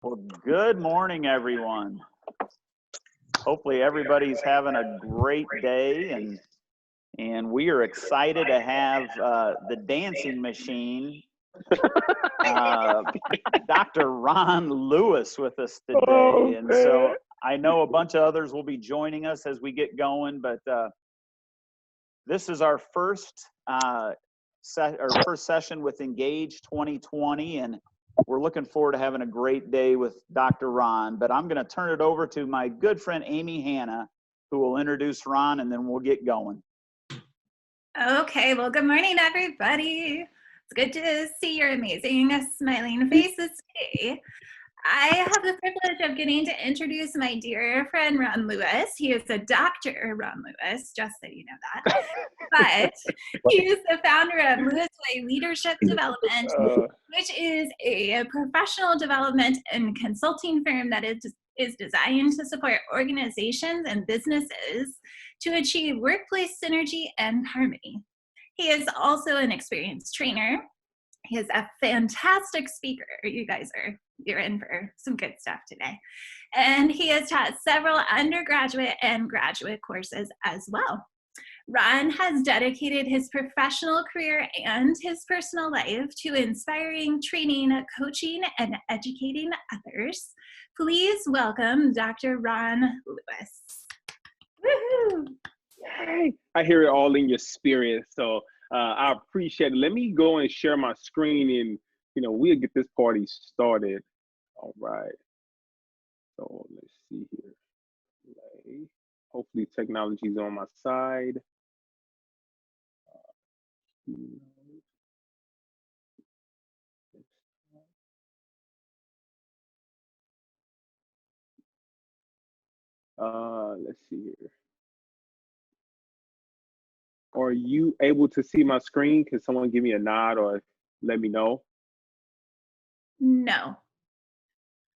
Well, good morning, everyone. Hopefully everybody's having a great day, and we are excited to have the dancing machine, uh, Dr. Ron Lewis, with us today. And so I know a bunch of others will be joining us as we get going, but this is our first session with Engage 2020, and we're looking forward to having a great day with Dr. Ron. But I'm going to turn it over to my good friend Amy Hanna, who will introduce Ron, and then we'll get going. Okay, well, good morning, everybody. It's good to see your amazing smiling faces today. I have the privilege of getting to introduce my dear friend Ron Lewis. He is a Dr. Ron Lewis, just so you know that. But he is the founder of Lewis Way Leadership Development, which is a professional development and consulting firm that is designed to support organizations and businesses to achieve workplace synergy and harmony. He is also an experienced trainer. He is a fantastic speaker. You're in for some good stuff today. And he has taught several undergraduate and graduate courses as well. Ron has dedicated his professional career and his personal life to inspiring, training, coaching, and educating others. Please welcome Dr. Ron Lewis. Woohoo! Yay! I hear it all in your spirit, so I appreciate it. Let me go and share my screen, and we'll get this party started. All right. So let's see here. Play. Hopefully, technology's on my side. Let's see here. Are you able to see my screen? Can someone give me a nod or let me know? No.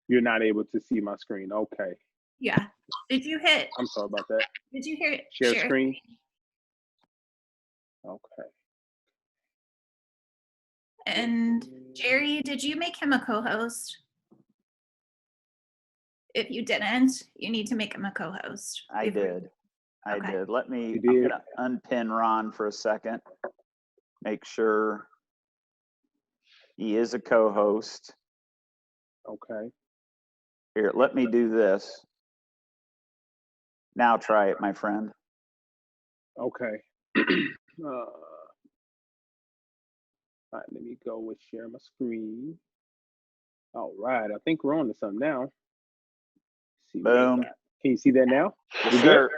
You're not able to see my screen. Okay. Yeah. Did you hit? I'm sorry about that. Did you hear Share screen? Okay. And Jerry, did you make him a co-host? If you didn't, you need to make him a co-host. I did. I'm going to unpin Ron for a second. Make sure he is a co-host. Okay. Here, let me do this. Now try it, my friend. Okay. All right, let me go and share my screen. All right, I think we're on to something now. See. Boom. Can you see that now? Yes, sir.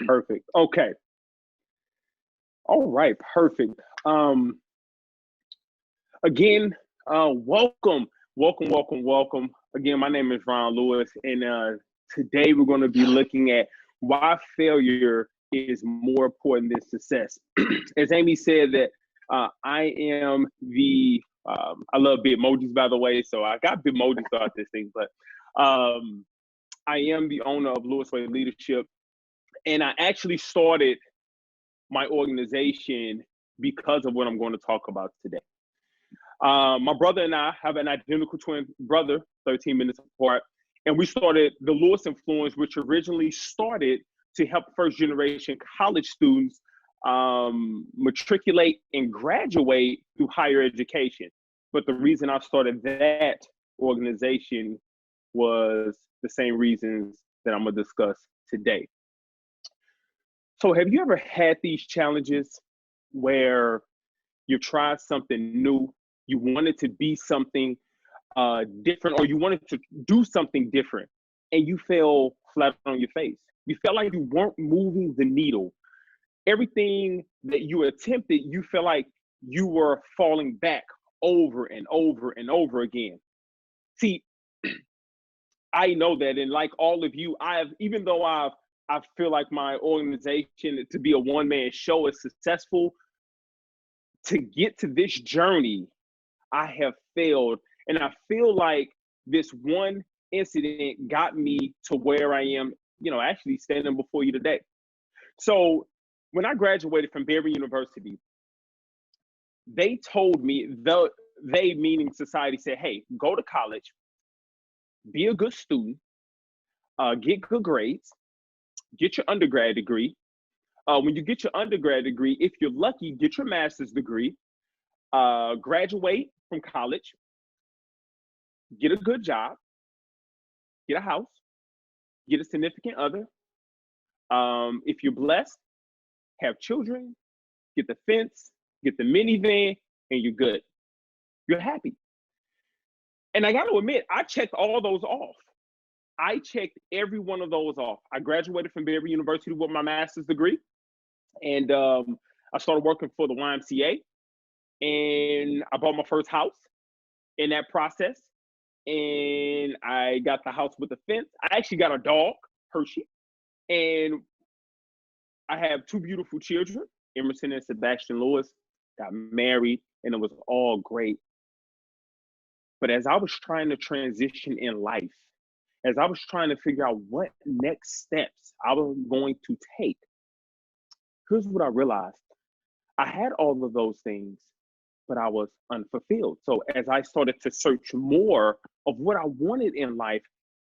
Perfect. Okay. All right, perfect. Again, welcome. Again, my name is Ron Lewis, and today we're going to be looking at why failure is more important than success. As Amy said, that I am I love Bitmojis, by the way, so I got Bitmojis throughout this thing, but I am the owner of Lewis Way Leadership, and I actually started my organization because of what I'm going to talk about today. My brother and I have an identical twin brother, 13 minutes apart, and we started the Lewis Influence, which originally started to help first-generation college students matriculate and graduate through higher education. But the reason I started that organization was the same reasons that I'm going to discuss today. So have you ever had these challenges where you tried something new, you wanted to be something different, or you wanted to do something different, and you fell flat on your face? You felt like you weren't moving the needle. Everything that you attempted, you felt like you were falling back over and over and over again. See, I know that, and like all of you, even though I feel like my organization to be a one-man show is successful, to get to this journey, I have failed. And I feel like this one incident got me to where I am, actually standing before you today. So when I graduated from Barry University, they told me, they meaning society, said, hey, go to college, be a good student, get good grades, get your undergrad degree. When you get your undergrad degree, if you're lucky, get your master's degree, graduate from college, get a good job, get a house, get a significant other. If you're blessed, have children, get the fence, get the minivan, and you're good. You're happy. And I got to admit, I checked all those off. I checked every one of those off. I graduated from Berry University with my master's degree, and I started working for the YMCA, and I bought my first house in that process, and I got the house with the fence. I actually got a dog, Hershey, and I have two beautiful children, Emerson and Sebastian Lewis. Got married, and it was all great. But as I was trying to transition in life, as I was trying to figure out what next steps I was going to take, here's what I realized. I had all of those things, but I was unfulfilled. So as I started to search more of what I wanted in life,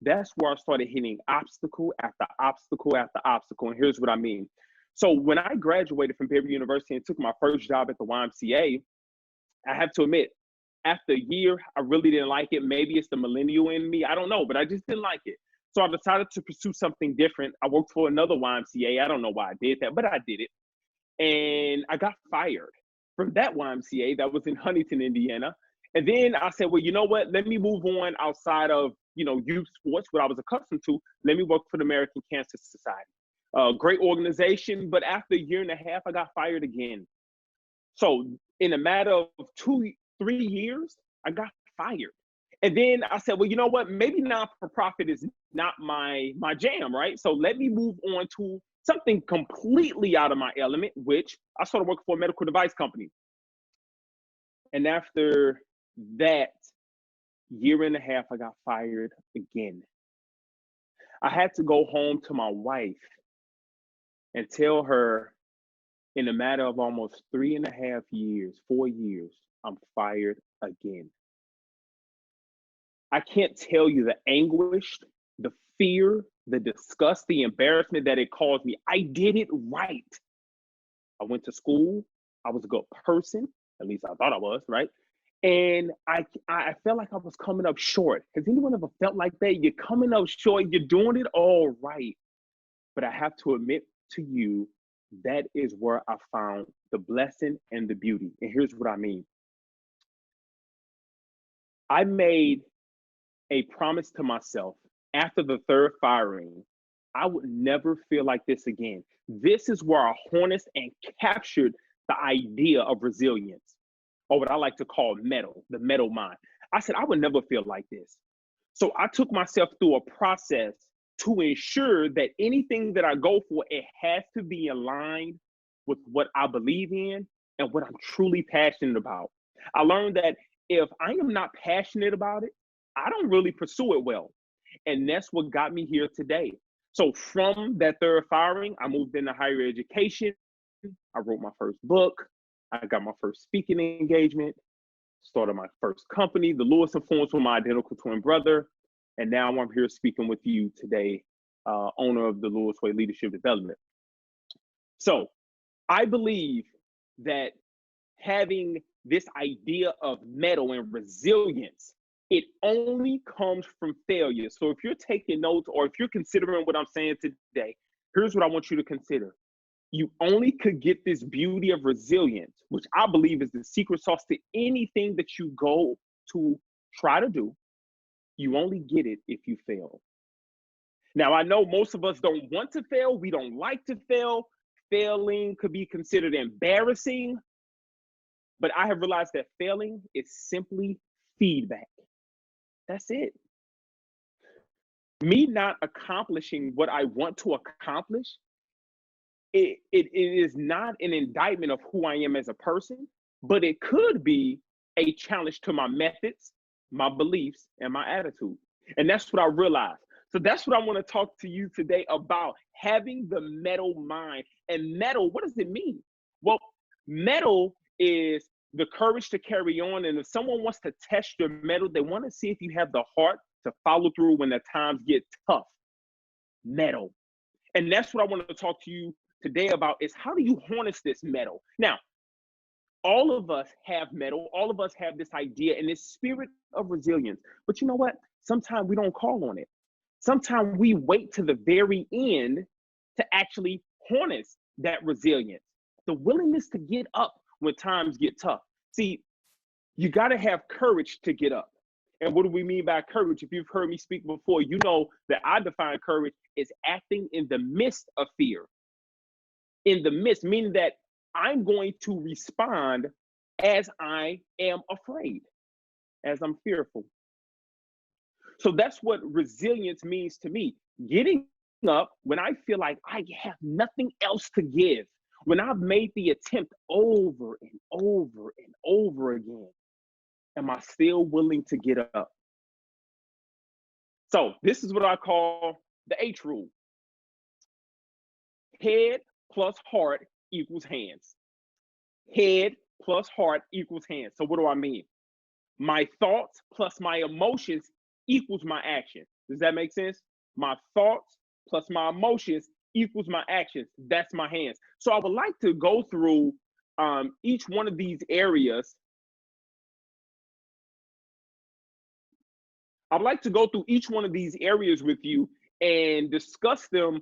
that's where I started hitting obstacle after obstacle after obstacle. And here's what I mean. So when I graduated from Berry University and took my first job at the YMCA, I have to admit, after a year, I really didn't like it. Maybe it's the millennial in me. I don't know, but I just didn't like it. So I decided to pursue something different. I worked for another YMCA. I don't know why I did that, but I did it. And I got fired from that YMCA that was in Huntington, Indiana. And then I said, well, you know what? Let me move on outside of, youth sports, what I was accustomed to. Let me work for the American Cancer Society. Great organization, but after a year and a half, I got fired again. So in a matter of 2-3 years, I got fired. And then I said, well, you know what? Maybe not-for-profit is not my jam, right? So let me move on to something completely out of my element, which I started working for a medical device company. And after that year and a half, I got fired again. I had to go home to my wife and tell her, in a matter of almost 3.5 years, 4 years, I'm fired again. I can't tell you the anguish, the fear, the disgust, the embarrassment that it caused me. I did it right. I went to school. I was a good person. At least I thought I was, right? And I felt like I was coming up short. Has anyone ever felt like that? You're coming up short. You're doing it all right. But I have to admit to you, that is where I found the blessing and the beauty. And here's what I mean. I made a promise to myself after the third firing, I would never feel like this again. This is where I harnessed and captured the idea of resilience, or what I like to call metal, the metal mind. I said, I would never feel like this. So I took myself through a process to ensure that anything that I go for, it has to be aligned with what I believe in and what I'm truly passionate about. I learned that if I am not passionate about it, I don't really pursue it well. And that's what got me here today. So from that third firing, I moved into higher education. I wrote my first book. I got my first speaking engagement, started my first company, the Lewis & Florence, with my identical twin brother. And now I'm here speaking with you today, owner of the Lewis Way Leadership Development. So I believe that having this idea of metal and resilience, it only comes from failure. So if you're taking notes or if you're considering what I'm saying today, here's what I want you to consider. You only could get this beauty of resilience, which I believe is the secret sauce to anything that you go to try to do. You only get it if you fail. Now, I know most of us don't want to fail. We don't like to fail. Failing could be considered embarrassing. But I have realized that failing is simply feedback. That's it. Me not accomplishing what I want to accomplish, it is not an indictment of who I am as a person, but it could be a challenge to my methods, my beliefs, and my attitude. And that's what I realized. So that's what I want to talk to you today about, having the metal mind. And metal, what does it mean? Well, metal is the courage to carry on. And if someone wants to test your metal, they want to see if you have the heart to follow through when the times get tough. Metal. And that's what I want to talk to you today about is how do you harness this metal? Now, all of us have metal. All of us have this idea and this spirit of resilience. But you know what? Sometimes we don't call on it. Sometimes we wait to the very end to actually harness that resilience, the willingness to get up when times get tough. See, you got to have courage to get up. And what do we mean by courage? If you've heard me speak before, you know that I define courage as acting in the midst of fear. In the midst, meaning that I'm going to respond as I am afraid, as I'm fearful. So that's what resilience means to me. Getting up when I feel like I have nothing else to give, when I've made the attempt over and over and over again, am I still willing to get up? So this is what I call the H rule. Head plus heart equals hands. Head plus heart equals hands. So what do I mean? My thoughts plus my emotions equals my action. Does that make sense? My thoughts plus my emotions equals my actions. That's my hands. So I would like to go through each one of these areas. I'd like to go through each one of these areas with you and discuss them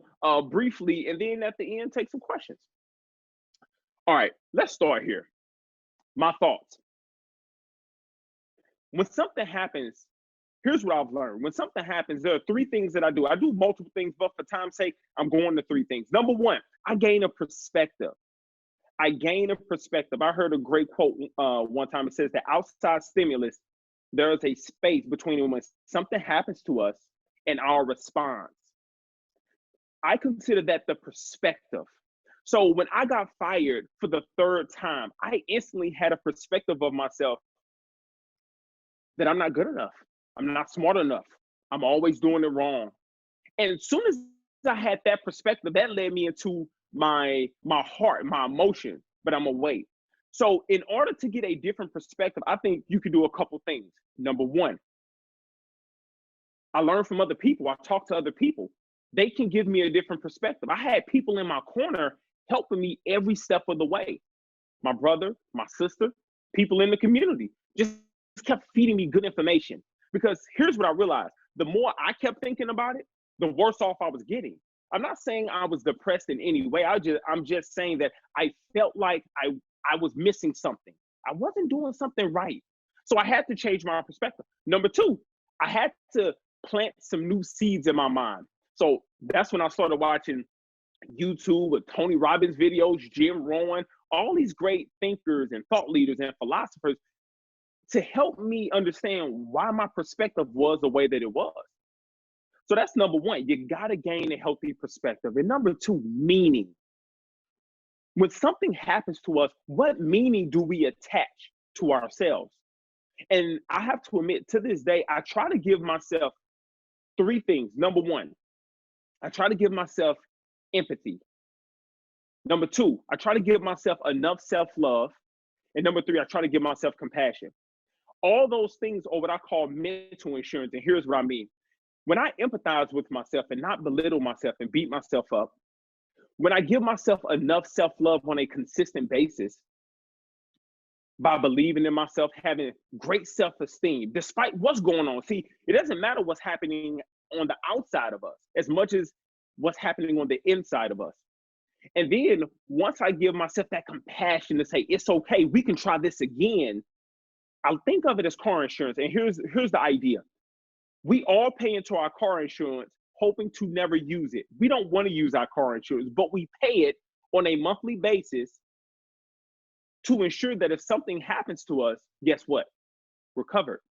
briefly, and then at the end, take some questions. All right, let's start here. My thoughts. When something happens, here's what I've learned. When something happens, there are three things that I do. I do multiple things, but for time's sake, I'm going to three things. Number one, I gain a perspective. I gain a perspective. I heard a great quote one time. It says that outside stimulus, there is a space between when something happens to us and our response. I consider that the perspective. So when I got fired for the third time, I instantly had a perspective of myself that I'm not good enough. I'm not smart enough. I'm always doing it wrong. And as soon as I had that perspective, that led me into my heart, my emotion, but I'm awake. So in order to get a different perspective, I think you could do a couple things. Number one, I learn from other people. I talk to other people. They can give me a different perspective. I had people in my corner helping me every step of the way. My brother, my sister, people in the community just kept feeding me good information. Because here's what I realized. The more I kept thinking about it, the worse off I was getting. I'm not saying I was depressed in any way. I'm just saying that I felt like I was missing something. I wasn't doing something right. So I had to change my perspective. Number two, I had to plant some new seeds in my mind. So that's when I started watching YouTube with Tony Robbins videos, Jim Rohn, all these great thinkers and thought leaders and philosophers to help me understand why my perspective was the way that it was. So that's number one. You got to gain a healthy perspective. And number two, meaning. When something happens to us, what meaning do we attach to ourselves? And I have to admit, to this day, I try to give myself three things. Number one, I try to give myself empathy. Number two, I try to give myself enough self-love. And number three, I try to give myself compassion. All those things are what I call mental insurance. And here's what I mean. When I empathize with myself and not belittle myself and beat myself up, when I give myself enough self-love on a consistent basis, by believing in myself, having great self-esteem, despite what's going on. See, it doesn't matter what's happening on the outside of us as much as what's happening on the inside of us. And then once I give myself that compassion to say, it's okay, we can try this again, I'll think of it as car insurance. And here's the idea. We all pay into our car insurance hoping to never use it. We don't want to use our car insurance, but we pay it on a monthly basis to ensure that if something happens to us, guess what? We're covered.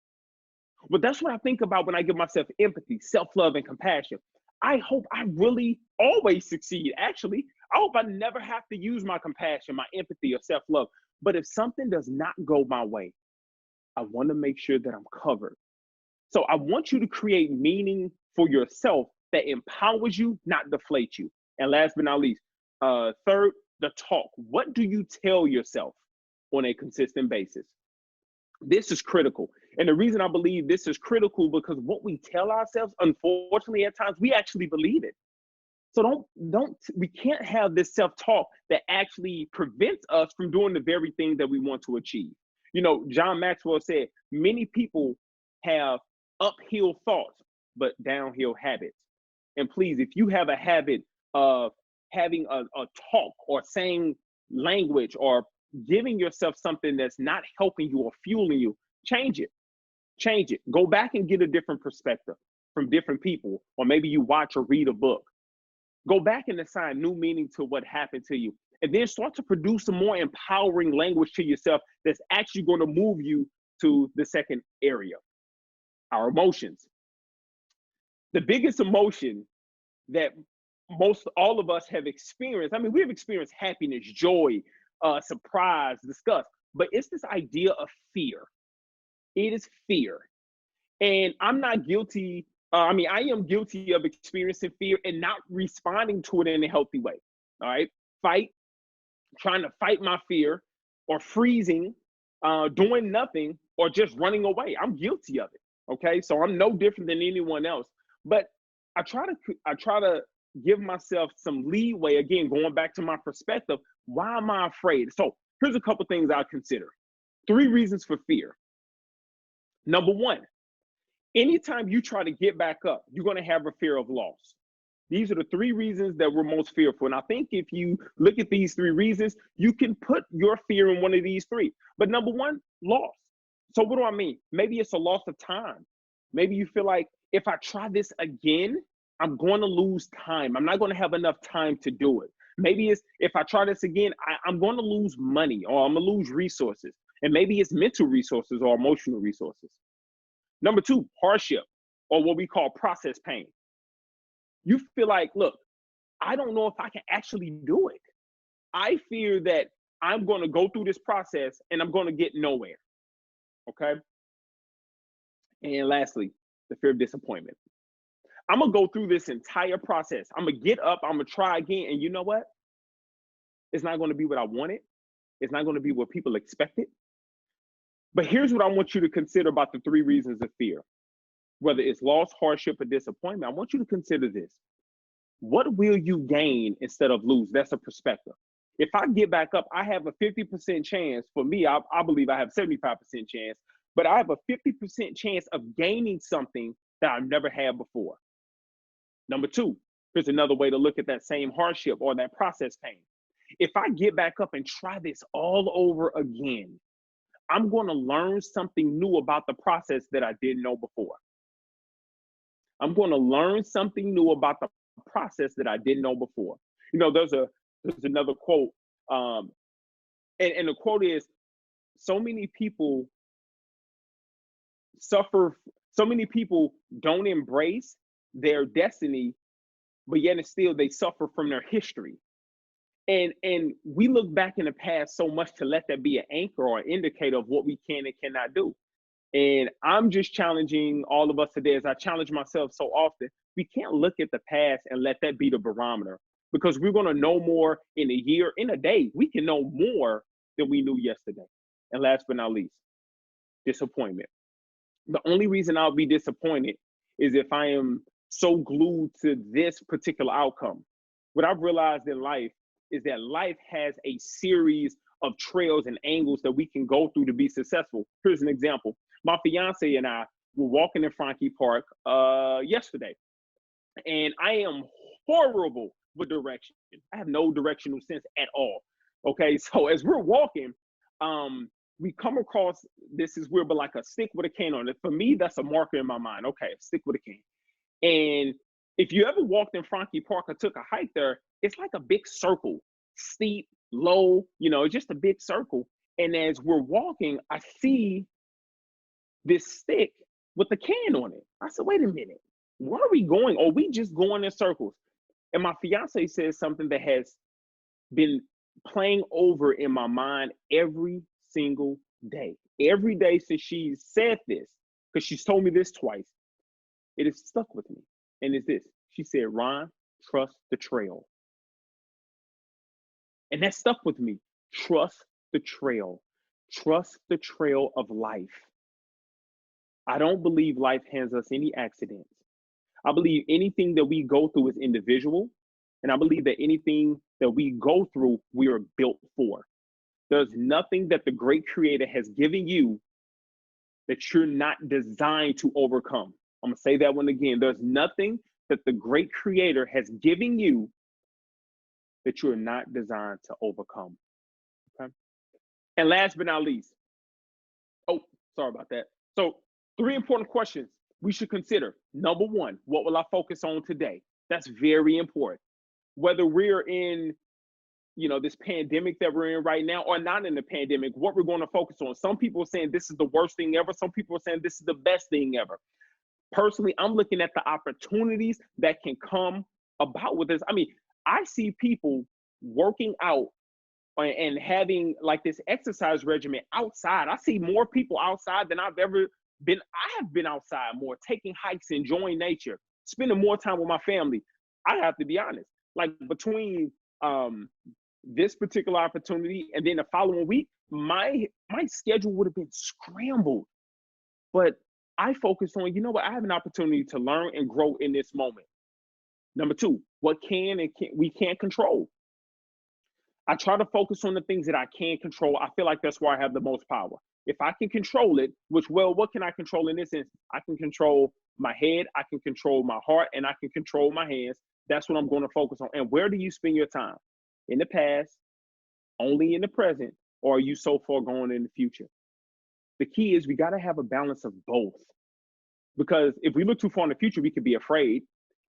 But that's what I think about when I give myself empathy, self-love, and compassion. I hope I really always succeed. Actually, I hope I never have to use my compassion, my empathy, or self-love. But if something does not go my way, I want to make sure that I'm covered. So I want you to create meaning for yourself that empowers you, not deflates you. And last but not least, third, the talk. What do you tell yourself on a consistent basis? This is critical. And the reason I believe this is critical because what we tell ourselves, unfortunately, at times we actually believe it. So we can't have this self-talk that actually prevents us from doing the very thing that we want to achieve. You know, John Maxwell said, many people have uphill thoughts, but downhill habits. And please, if you have a habit of having a talk or saying language or giving yourself something that's not helping you or fueling you, change it. Change it. Go back and get a different perspective from different people, or maybe you watch or read a book. Go back and assign new meaning to what happened to you. And then start to produce some more empowering language to yourself that's actually going to move you to the second area, our emotions. The biggest emotion that most all of us have experienced, I mean, we have experienced happiness, joy, surprise, disgust, but it's this idea of fear. It is fear. And I'm not guilty. I am guilty of experiencing fear and not responding to it in a healthy way. All right. Trying to fight my fear, or freezing, doing nothing, or just running away. I'm guilty of it. Okay. So I'm no different than anyone else. But I try to give myself some leeway. Again, going back to my perspective, why am I afraid? So here's a couple things I consider. 3 reasons for fear. Number 1, anytime you try to get back up, you're going to have a fear of loss. These are the 3 reasons that we're most fearful. And I think if you look at these 3 reasons, you can put your fear in one of these 3. But number 1, loss. So what do I mean? Maybe it's a loss of time. Maybe you feel like if I try this again, I'm going to lose time. I'm not going to have enough time to do it. Maybe it's if I try this again, I'm going to lose money, or I'm going to lose resources. And maybe it's mental resources or emotional resources. Number 2, hardship, or what we call process pain. You feel like, look, I don't know if I can actually do it. I fear that I'm going to go through this process and I'm going to get nowhere. Okay. And lastly, the fear of disappointment. I'm going to go through this entire process. I'm going to get up, I'm going to try again. And you know what? It's not going to be what I wanted. It's not going to be what people expected. But here's what I want you to consider about the 3 reasons of fear. Whether it's loss, hardship, or disappointment, I want you to consider this. What will you gain instead of lose? That's a perspective. If I get back up, I have a 50% chance. For me, I believe I have 75% chance, but I have a 50% chance of gaining something that I've never had before. Number 2, here's another way to look at that same hardship or that process pain. If I get back up and try this all over again, I'm going to learn something new about the process that I didn't know before. I'm going to learn something new about the process that I didn't know before. You know, there's another quote, and the quote is, so many people don't embrace their destiny, but yet and still they suffer from their history. And we look back in the past so much to let that be an anchor or an indicator of what we can and cannot do. And I'm just challenging all of us today, as I challenge myself so often. We can't look at the past and let that be the barometer, because we're going to know more in a year, in a day. We can know more than we knew yesterday. And last but not least, disappointment. The only reason I'll be disappointed is if I am so glued to this particular outcome. What I've realized in life is that life has a series of trails and angles that we can go through to be successful. Here's an example. My fiance and I were walking in Frankie Park yesterday, and I am horrible with direction. I have no directional sense at all. Okay, so as we're walking, we come across, this is weird, but like a stick with a cane on it. For me, that's a marker in my mind. Okay, a stick with a cane. And if you ever walked in Frankie Park or took a hike there, it's like a big circle, steep, low, just a big circle. And as we're walking, I see this stick with a can on it. I said, wait a minute, where are we going? Or are we just going in circles? And my fiance says something that has been playing over in my mind every single day. Every day since she said this, because she's told me this twice, it has stuck with me. And it's this. She said, Ron, trust the trail. And that stuck with me. Trust the trail. Trust the trail of life. I don't believe life hands us any accidents. I believe anything that we go through is individual. And I believe that anything that we go through, we are built for. There's nothing that the great creator has given you that you're not designed to overcome. I'm gonna say that one again. There's nothing that the great creator has given you that you're not designed to overcome. Okay. And last but not least, oh, sorry about that. So 3 important questions we should consider. Number 1, what will I focus on today? That's very important. Whether we're in, this pandemic that we're in right now or not in the pandemic, what we're going to focus on. Some people are saying this is the worst thing ever. Some people are saying this is the best thing ever. Personally, I'm looking at the opportunities that can come about with this. I mean, I see people working out and having like this exercise regimen outside. I see more people outside than I've ever been. I have been outside more, taking hikes, enjoying nature, spending more time with my family. I have to be honest, like between this particular opportunity and then the following week, my schedule would have been scrambled. But I focus on, I have an opportunity to learn and grow in this moment. Number 2, what we can't control. I try to focus on the things that I can control. I feel like that's where I have the most power. If I can control it, what can I control in this instance? I can control my head, I can control my heart, and I can control my hands. That's what I'm going to focus on. And where do you spend your time? In the past, only in the present, or are you so far going in the future? The key is we got to have a balance of both. Because if we look too far in the future, we could be afraid.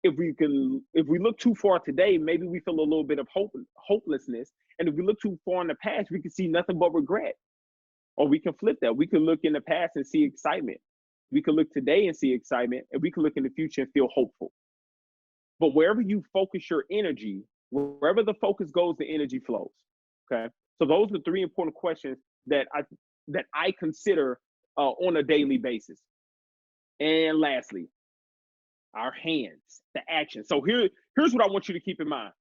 If we look too far today, maybe we feel a little bit of hopelessness. And if we look too far in the past, we can see nothing but regret. Or we can flip that. We can look in the past and see excitement. We can look today and see excitement, and we can look in the future and feel hopeful. But wherever you focus your energy, wherever the focus goes, the energy flows. Okay. So those are 3 important questions that I consider on a daily basis. And lastly, our hands, the action. So here's what I want you to keep in mind.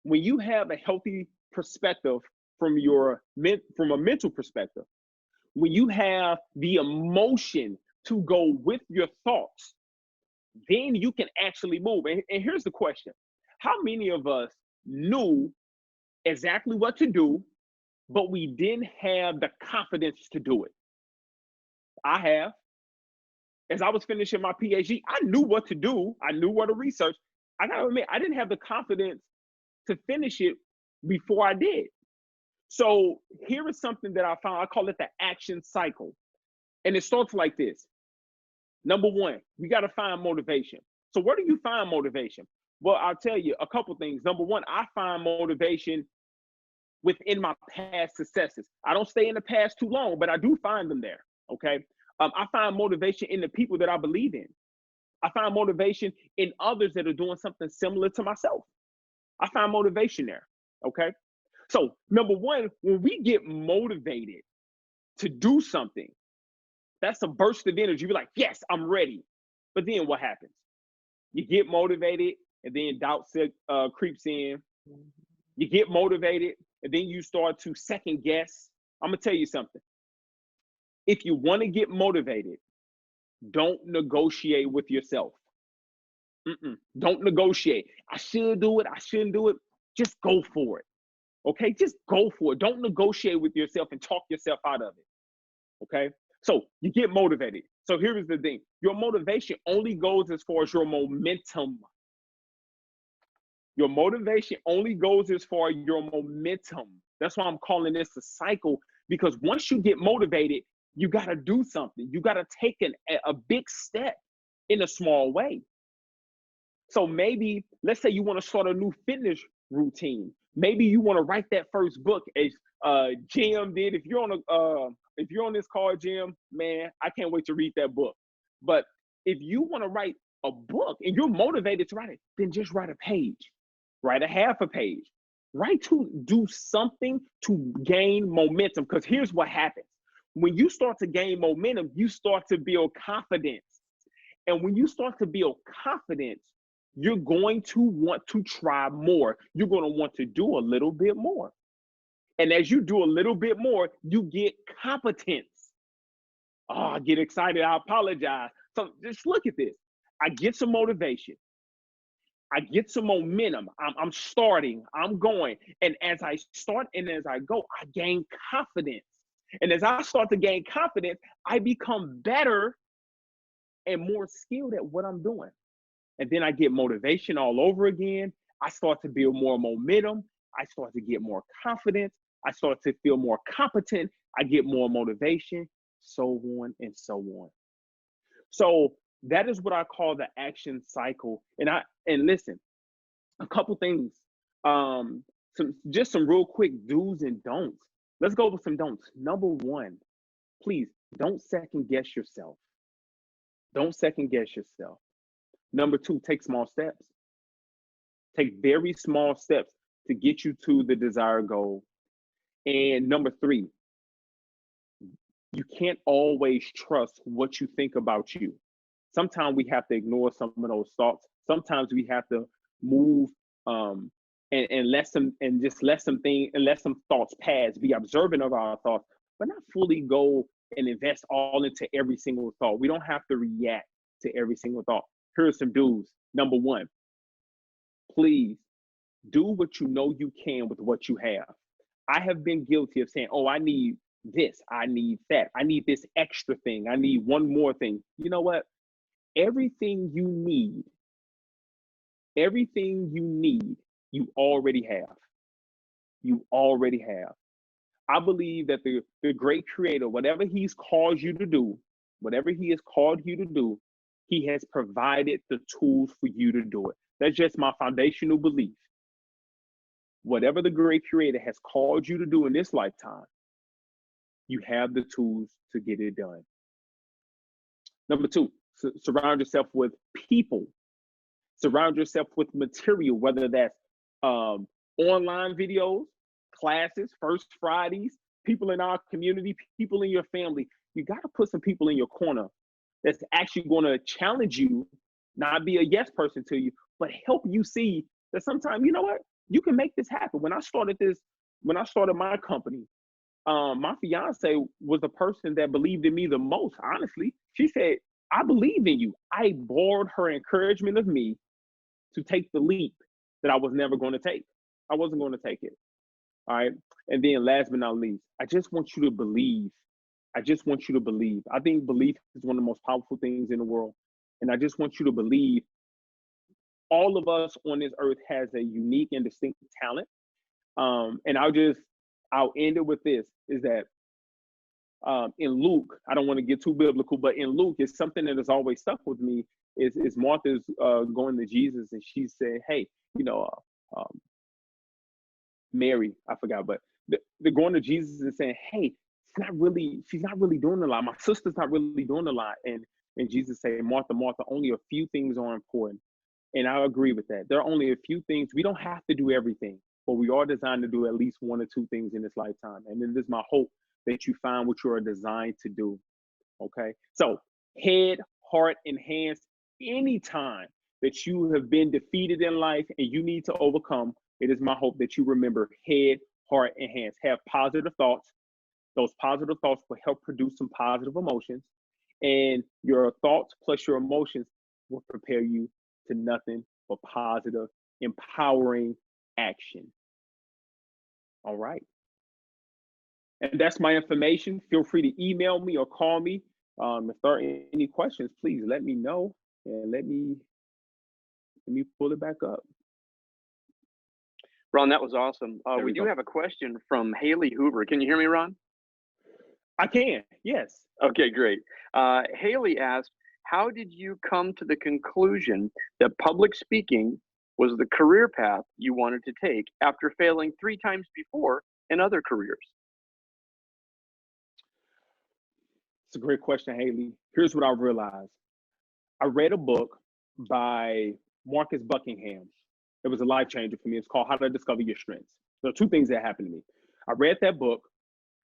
When you have a healthy perspective from a mental perspective, when you have the emotion to go with your thoughts, then you can actually move. And here's the question. How many of us knew exactly what to do, but we didn't have the confidence to do it? I have. As I was finishing my Ph.D, I knew what to do. I knew what to research. I gotta admit, I didn't have the confidence to finish it before I did. So here is something that I found. I call it the action cycle. And it starts like this. Number 1, we got to find motivation. So where do you find motivation? Well, I'll tell you a couple things. Number 1, I find motivation within my past successes. I don't stay in the past too long, but I do find them there. Okay. I find motivation in the people that I believe in. I find motivation in others that are doing something similar to myself. I find motivation there. Okay. So number 1, when we get motivated to do something, that's a burst of energy. You're like, yes, I'm ready. But then what happens? You get motivated and then doubt creeps in. You get motivated and then you start to second guess. I'm going to tell you something. If you want to get motivated, don't negotiate with yourself. Don't negotiate. I should do it. I shouldn't do it. Just go for it. Okay, just go for it. Don't negotiate with yourself and talk yourself out of it. Okay, so you get motivated. So here is the thing. Your motivation only goes as far as your momentum. Your motivation only goes as far as your momentum. That's why I'm calling this a cycle, because once you get motivated, you got to do something. You got to take a big step in a small way. So maybe, let's say you want to start a new fitness routine. Maybe you want to write that first book, as Jim did. If you're on this call, Jim, man, I can't wait to read that book. But if you want to write a book and you're motivated to write it, then just write a page, write a half a page, do something to gain momentum. Because here's what happens. When you start to gain momentum, you start to build confidence. And when you start to build confidence, you're going to want to try more. You're going to want to do a little bit more. And as you do a little bit more, you get competence. Oh, I get excited. I apologize. So just look at this. I get some motivation. I get some momentum. I'm starting. I'm going. And as I start and as I go, I gain confidence. And as I start to gain confidence, I become better and more skilled at what I'm doing. And then I get motivation all over again. I start to build more momentum. I start to get more confidence. I start to feel more competent. I get more motivation, so on and so on. So that is what I call the action cycle. And listen, a couple things, some real quick do's and don'ts. Let's go with some don'ts. Number one, please don't second guess yourself. Don't second guess yourself. Number two, take small steps. Take very small steps to get you to the desired goal. And number three, you can't always trust what you think about you. Sometimes we have to ignore some of those thoughts. Sometimes we have to move and let some thoughts pass. Be observant of our thoughts, but not fully go and invest all into every single thought. We don't have to react to every single thought. Here's some do's. Number one, please do what you know you can with what you have. I have been guilty of saying, oh, I need this, I need that, I need this extra thing, I need one more thing. You know what? Everything you need, you already have. You already have. I believe that the great creator, whatever he's called you to do, he has provided the tools for you to do it. That's just my foundational belief. Whatever the great creator has called you to do in this lifetime, you have the tools to get it done. Number two, surround yourself with people. Surround yourself with material, whether that's online videos, classes, First Fridays, people in our community, people in your family. You got to put some people in your corner that's actually going to challenge you, not be a yes person to you, but help you see that sometimes, you know what, you can make this happen. When I started my company, my fiance was the person that believed in me the most, honestly. She said, I believe in you. I borrowed her encouragement of me to take the leap that I was never going to take. I wasn't going to take it. All right. And then last but not least, I just want you to believe. I think belief is one of the most powerful things in the world. And I just want you to believe. All of us on this earth has a unique and distinct talent. And I'll end it with this, is that in Luke, I don't want to get too biblical, but in Luke, it's something that has always stuck with me, is Martha's going to Jesus and she said, hey, Mary, I forgot, but they're going to Jesus and saying, hey, she's not really doing a lot. My sister's not really doing a lot. And Jesus said, Martha, Martha, only a few things are important. And I agree with that. There are only a few things. We don't have to do everything, but we are designed to do at least one or two things in this lifetime. And it is my hope that you find what you are designed to do. Okay. So head, heart, and hands, anytime that you have been defeated in life and you need to overcome, it is my hope that you remember head, heart, and hands. Have positive thoughts. Those positive thoughts will help produce some positive emotions. And your thoughts plus your emotions will prepare you to nothing but positive, empowering action. All right. And that's my information. Feel free to email me or call me. If there are any questions, please let me know and let me pull it back up. Ron, that was awesome. We do have a question from Haley Hoover. Can you hear me, Ron? I can, yes. Okay, great. Haley asked, how did you come to the conclusion that public speaking was the career path you wanted to take after failing 3 times before in other careers? It's a great question, Haley. Here's what I realized. I read a book by Marcus Buckingham. It was a life changer for me. It's called How to Discover Your Strengths. There are 2 things that happened to me. I read that book,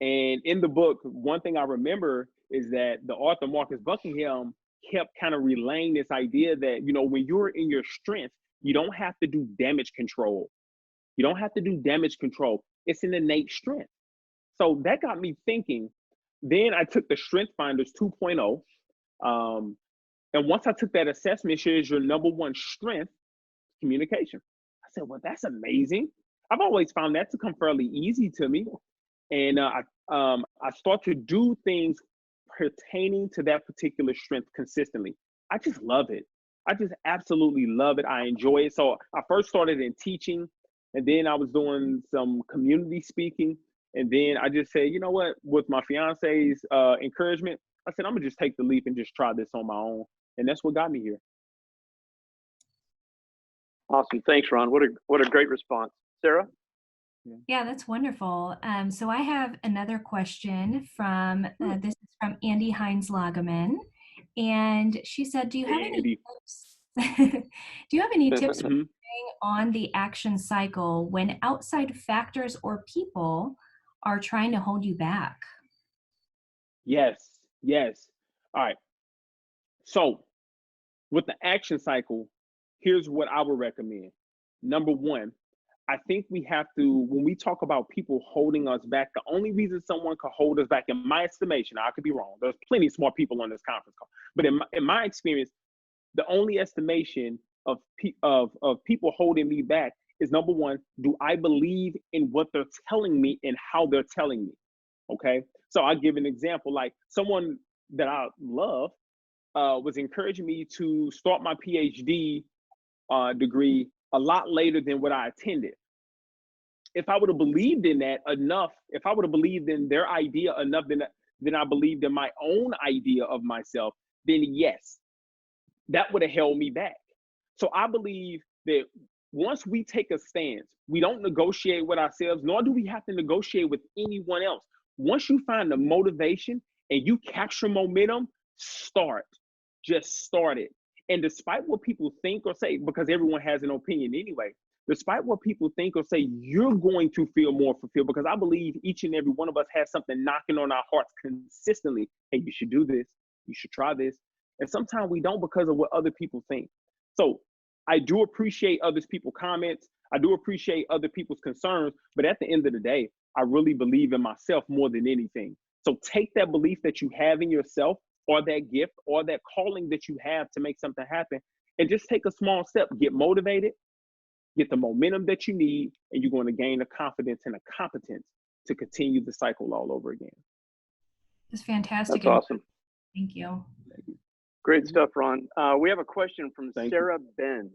and in the book, one thing I remember is that the author, Marcus Buckingham, kept kind of relaying this idea that, when you're in your strength, you don't have to do damage control. You don't have to do damage control. It's an innate strength. So that got me thinking, then I took the Strength Finders 2.0. And once I took that assessment, it shares your number one strength, communication. I said, well, that's amazing. I've always found that to come fairly easy to me. And I start to do things pertaining to that particular strength consistently. I just love it. I just absolutely love it. I enjoy it. So I first started in teaching, and then I was doing some community speaking. And then I just said, you know what, with my fiance's encouragement, I said, I'm gonna just take the leap and just try this on my own. And that's what got me here. Awesome. Thanks, Ron. What a great response. Sarah? Yeah, that's wonderful. So I have another question from, this is from Andy Hines Lagaman. And she said, do you have any tips? Do you have any tips for staying on the action cycle when outside factors or people are trying to hold you back? Yes. All right. So with the action cycle, here's what I would recommend. Number one, I think we have to, when we talk about people holding us back, the only reason someone could hold us back, in my estimation, I could be wrong, there's plenty of smart people on this conference call, but in my experience, the only estimation of people holding me back is, number one, do I believe in what they're telling me and how they're telling me? Okay, so I'll give an example. Like someone that I love was encouraging me to start my Ph.D. Degree a lot later than what I attended. If I would have believed in that enough, if I would have believed in their idea enough, then I believed in my own idea of myself, then yes, that would have held me back. So I believe that once we take a stance, we don't negotiate with ourselves, nor do we have to negotiate with anyone else. Once you find the motivation and you capture momentum, just start it. And despite what people think or say, because everyone has an opinion anyway, despite what people think or say, you're going to feel more fulfilled, because I believe each and every one of us has something knocking on our hearts consistently. Hey, you should do this. You should try this. And sometimes we don't because of what other people think. So I do appreciate other people's comments. I do appreciate other people's concerns. But at the end of the day, I really believe in myself more than anything. So take that belief that you have in yourself, or that gift, or that calling that you have to make something happen, and just take a small step. Get motivated, get the momentum that you need, and you're going to gain the confidence and the competence to continue the cycle all over again. It's fantastic. That's awesome. Thank you. Great stuff, Ron. We have a question from Sarah Benz.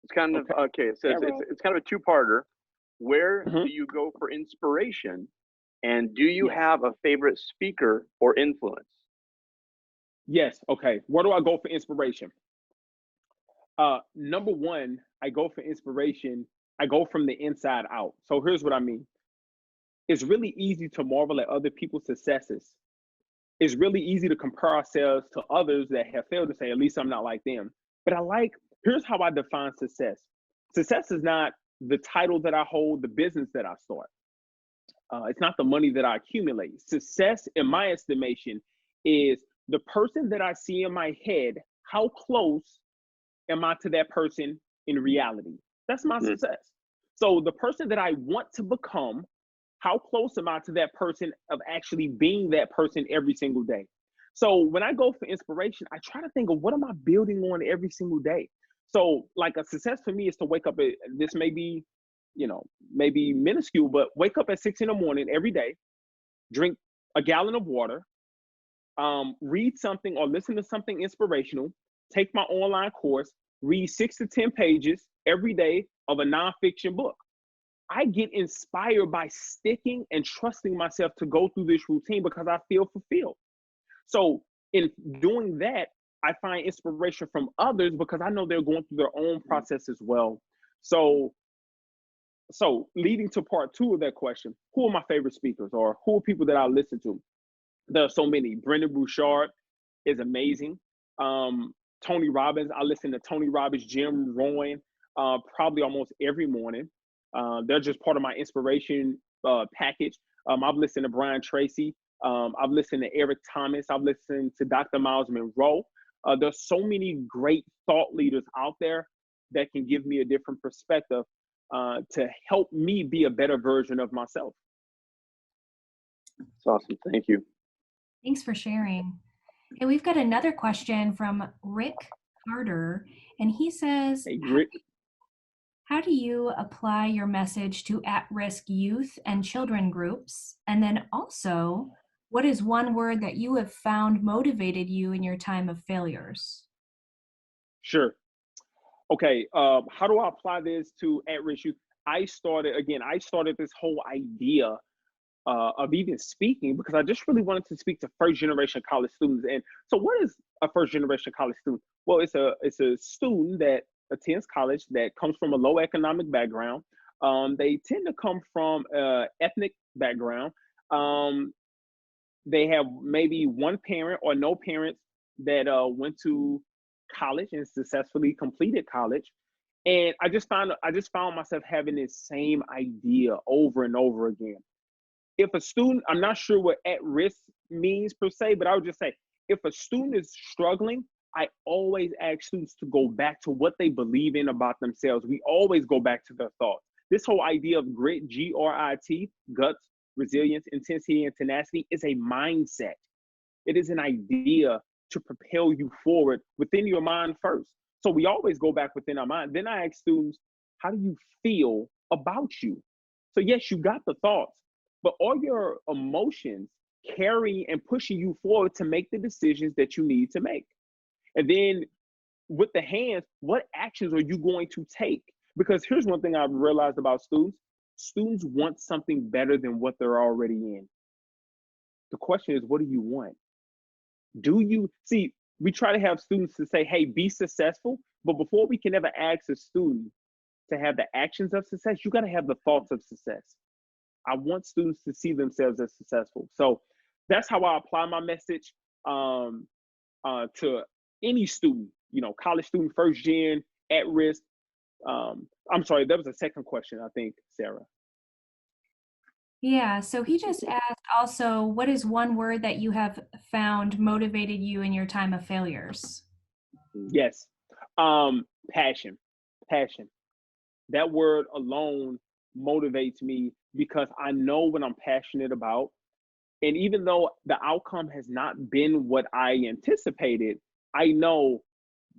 It's kind of, okay, it says it's kind of a two-parter. Where do you go for inspiration? And do you have a favorite speaker or influence? Yes. Okay. Where do I go for inspiration? Number one, I go for inspiration. I go from the inside out. So here's what I mean. It's really easy to marvel at other people's successes. It's really easy to compare ourselves to others that have failed, to say, at least I'm not like them. But here's how I define success. Success is not the title that I hold, the business that I start. It's not the money that I accumulate. Success, in my estimation, is the person that I see in my head. How close am I to that person in reality? That's my success. So the person that I want to become, how close am I to that person of actually being that person every single day? So when I go for inspiration, I try to think of what am I building on every single day? So like a success for me is to wake up at, this may be, maybe minuscule, but wake up at 6 in the morning every day, drink a gallon of water, read something or listen to something inspirational, take my online course, read 6 to 10 pages every day of a nonfiction book. I get inspired by sticking and trusting myself to go through this routine because I feel fulfilled. So in doing that, I find inspiration from others because I know they're going through their own process as well. So leading to part two of that question, who are my favorite speakers, or who are people that I listen to? There are so many. Brendon Burchard is amazing. Tony Robbins, I listen to Tony Robbins, Jim Rohn, probably almost every morning. They're just part of my inspiration package. I've listened to Brian Tracy. I've listened to Eric Thomas. I've listened to Dr. Miles Monroe. There's so many great thought leaders out there that can give me a different perspective to help me be a better version of myself. That's awesome. Thank you. Thanks for sharing. And we've got another question from Rick Carter, and he says, Hey, Rick. how do you apply your message to at-risk youth and children groups? And then also, what is one word that you have found motivated you in your time of failures? Sure. Okay. How do I apply this to at-risk youth? I started this whole idea of even speaking because I just really wanted to speak to first generation college students. And so, what is a first generation college student? Well, it's a student that attends college that comes from a low economic background. They tend to come from ethnic background. Um, they have maybe one parent or no parents that went to college and successfully completed college. And I just found myself having this same idea over and over again. If a student, I'm not sure what at risk means per se, but I would just say if a student is struggling, I always ask students to go back to what they believe in about themselves. We always go back to their thoughts. This whole idea of grit, Grit, guts, resilience, intensity, and tenacity is a mindset. It is an idea to propel you forward within your mind first. So we always go back within our mind. Then I ask students, how do you feel about you? So yes, you got the thoughts, but are your emotions carrying and pushing you forward to make the decisions that you need to make? And then with the hands, what actions are you going to take? Because here's one thing I've realized about students. Students want something better than what they're already in. The question is, what do you want? Do you see? We try to have students to say, hey, be successful. But before we can ever ask a student to have the actions of success, you got to have the thoughts of success. I want students to see themselves as successful. So that's how I apply my message to any student, college student, first gen, at risk. I'm sorry, that was a second question, I think, Sarah. Yeah, so he just asked also, what is one word that you have found motivated you in your time of failures? Yes. Passion. Passion. That word alone motivates me because I know what I'm passionate about. And even though the outcome has not been what I anticipated, I know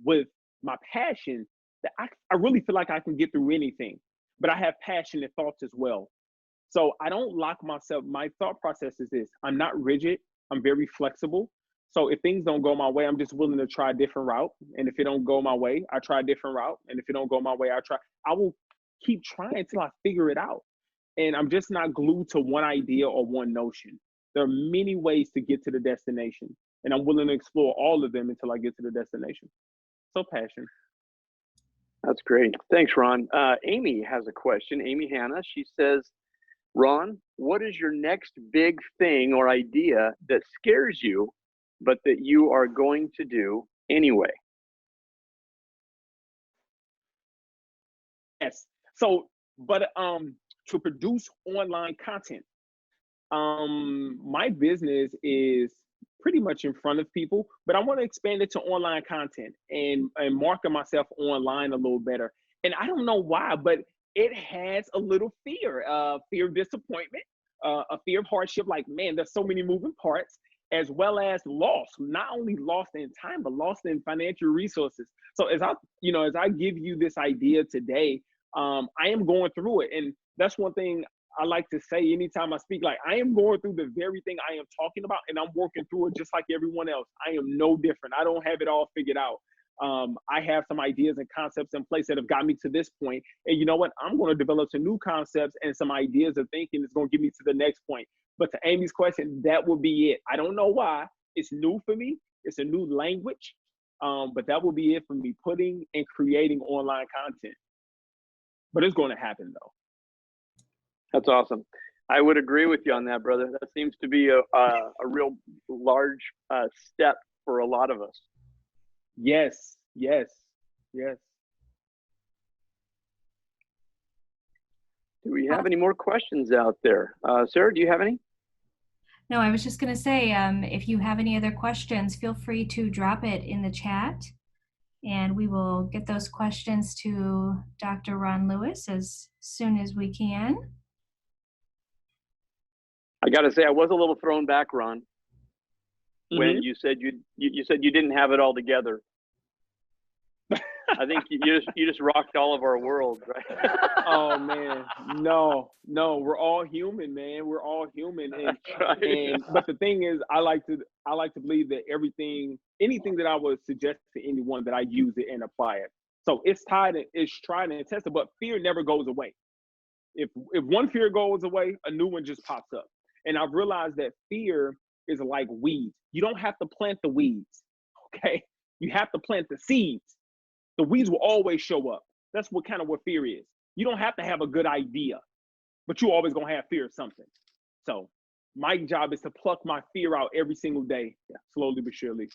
with my passion that I really feel like I can get through anything. But I have passionate thoughts as well. So I don't lock myself. My thought process is this: I'm not rigid. I'm very flexible. So if things don't go my way, I'm just willing to try a different route. And if it don't go my way, I try a different route. And if it don't go my way, I will keep trying until I figure it out. And I'm just not glued to one idea or one notion. There are many ways to get to the destination. And I'm willing to explore all of them until I get to the destination. So passion. That's great. Thanks, Ron. Amy has a question. Amy Hanna, she says, Ron, what is your next big thing or idea that scares you, but that you are going to do anyway? Yes. So, but to produce online content, my business is pretty much in front of people, but I want to expand it to online content and market myself online a little better. And I don't know why, but it has a little fear, fear of disappointment, a fear of hardship. Like, man, there's so many moving parts, as well as loss. Not only lost in time, but lost in financial resources. So as I give you this idea today, I am going through it, and that's one thing I like to say anytime I speak. Like, I am going through the very thing I am talking about, and I'm working through it just like everyone else. I am no different. I don't have it all figured out. I have some ideas and concepts in place that have got me to this point. And you know what? I'm going to develop some new concepts and some ideas of thinking that's going to get me to the next point. But to Amy's question, that will be it. I don't know why. It's new for me. It's a new language. But that will be it for me, putting and creating online content. But it's going to happen, though. That's awesome. I would agree with you on that, brother. That seems to be a real large step for a lot of us. Yes, yes, yes. Do we have any more questions out there? Sarah, do you have any? No, I was just going to say, if you have any other questions, feel free to drop it in the chat, and we will get those questions to Dr. Ron Lewis as soon as we can. I got to say, I was a little thrown back, Ron. when you said you said you didn't have it all together. I think you just rocked all of our world, right? Oh man, no, we're all human, man. We're all human, and but the thing is, I like to believe that anything that I would suggest to anyone, that I use it and apply it. So it's tried and tested, but fear never goes away. If one fear goes away, a new one just pops up. And I've realized that fear is like weeds. You don't have to plant the weeds, okay? You have to plant the seeds. The weeds will always show up. That's what fear is. You don't have to have a good idea, but you always gonna have fear of something. So my job is to pluck my fear out every single day, slowly but surely.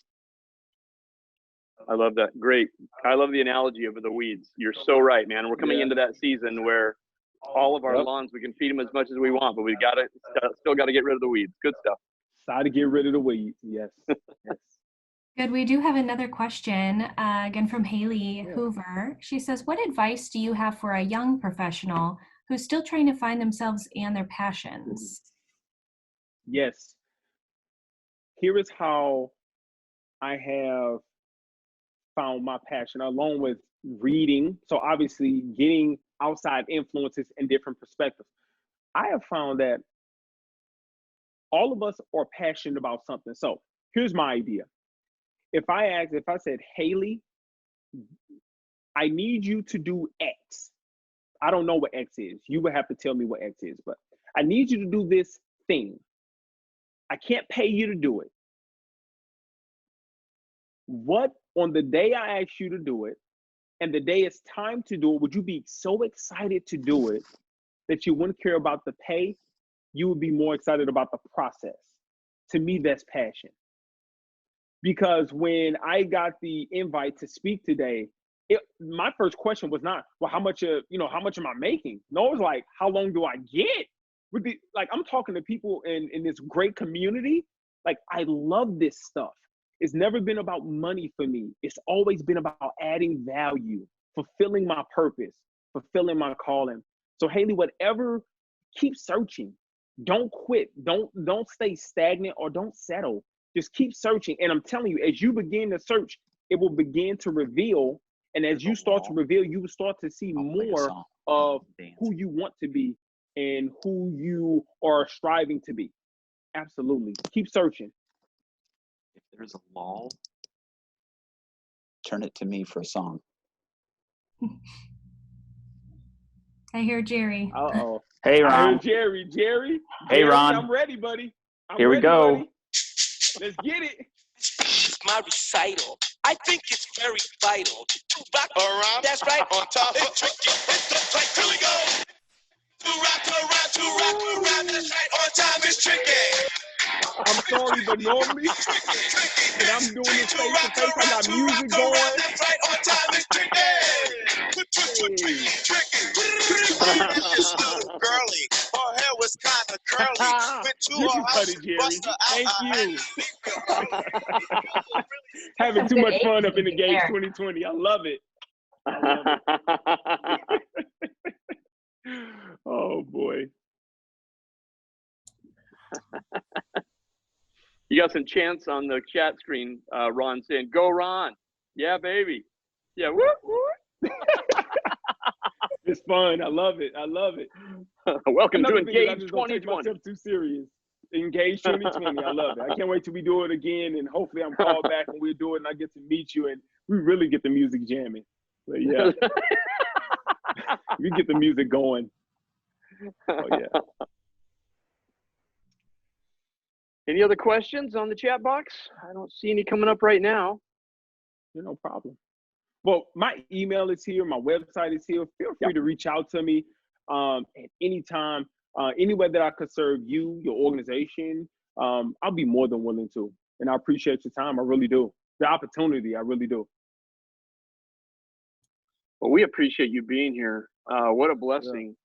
I love that. Great. I love the analogy of the weeds. You're so right, man. We're coming into that season where all of our lawns, we can feed them as much as we want, but we still got to get rid of the weeds. Good stuff. Try to get rid of the weeds. Yes. Yes. Good. We do have another question, again from Haley Hoover. She says, what advice do you have for a young professional who's still trying to find themselves and their passions? Yes. Here is how I have found my passion, along with reading. So obviously getting outside influences and different perspectives. I have found that all of us are passionate about something. So here's my idea. If I said, Haley, I need you to do X. I don't know what X is. You would have to tell me what X is, but I need you to do this thing. I can't pay you to do it. What, on the day I ask you to do it, and the day it's time to do it, would you be so excited to do it that you wouldn't care about the pay? You would be more excited about the process. To me, that's passion. Because when I got the invite to speak today, my first question was not, well, how much am I making? No, it was like, how long do I get? I'm talking to people in this great community. Like, I love this stuff. It's never been about money for me. It's always been about adding value, fulfilling my purpose, fulfilling my calling. So Haley, keep searching. Don't quit. Don't stay stagnant or don't settle. Just keep searching. And I'm telling you, as you begin to search, it will begin to reveal. And as you start to reveal, you will start to see more of who you want to be and who you are striving to be. Absolutely. Keep searching. If there's a lull, turn it to me for a song. I hear Jerry. Uh-oh. Hey, Ron. Jerry. Hey, Ron. I'm ready, buddy. Here we go. Buddy. Let's get it. My recital. I think it's very vital to rock around. That's right. On top of it's tricky. It's just like, here we go. To rock around. That's right. On time is tricky. I'm sorry, but normally when I'm doing this face to face, I got music going. That's right. On time is tricky. This little girly, her hair was kind of curly. Went to You her can cut house, it, Jerry. bust her Thank you. Having too much fun up in the Gauge 2020. I love it. Oh boy. You got some chants on the chat screen, Ron, saying, go Ron. Yeah, baby. Yeah, whoop, whoop. It's fun. I love it. Welcome Another to thing is I Engage just don't take 2020. myself too serious. Engage 2020. I love it. I can't wait till we do it again, and hopefully I'm called back and we'll do it and I get to meet you and we really get the music jamming. But yeah. We get the music going. Oh yeah. Any other questions on the chat box? I don't see any coming up right now. No problem. Well, my email is here. My website is here. Feel free to reach out to me at any time, any way that I could serve you, your organization. I'll be more than willing to. And I appreciate your time. I really do. The opportunity, I really do. Well, we appreciate you being here. What a blessing,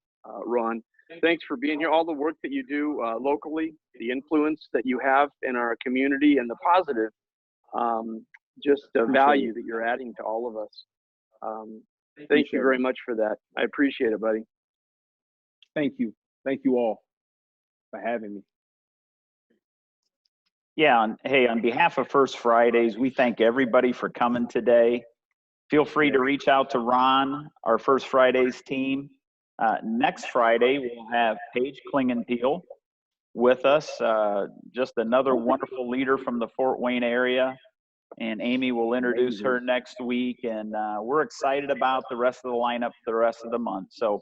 Ron. Thanks for being here. All the work that you do locally, the influence that you have in our community, and the positive value that you're adding to all of us. Thank you very much for that. I appreciate it, buddy. Thank you. Thank you all for having me. Yeah, hey, on behalf of First Fridays, we thank everybody for coming today. Feel free to reach out to Ron, our First Fridays team. Next Friday, we'll have Paige Klingenpeel with us, just another wonderful leader from the Fort Wayne area. And Amy will introduce her next week. And we're excited about the rest of the lineup for the rest of the month. So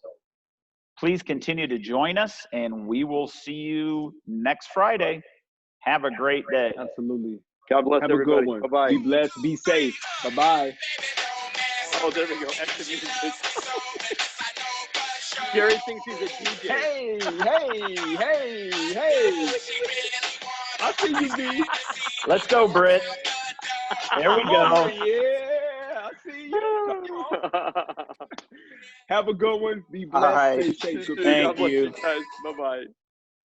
please continue to join us, and we will see you next Friday. Have a great day. Absolutely. God bless Have everybody. a good one. Bye-bye. Be blessed. Be safe. Bye-bye. Oh, there we go. Extra music. Gary thinks he's a DJ. Hey. I see you, B. Let's go, Britt. There we go. Yeah, I see you. Have a good one. Be All blessed. right. Stay safe. Thank God bless you. guys. Bye-bye.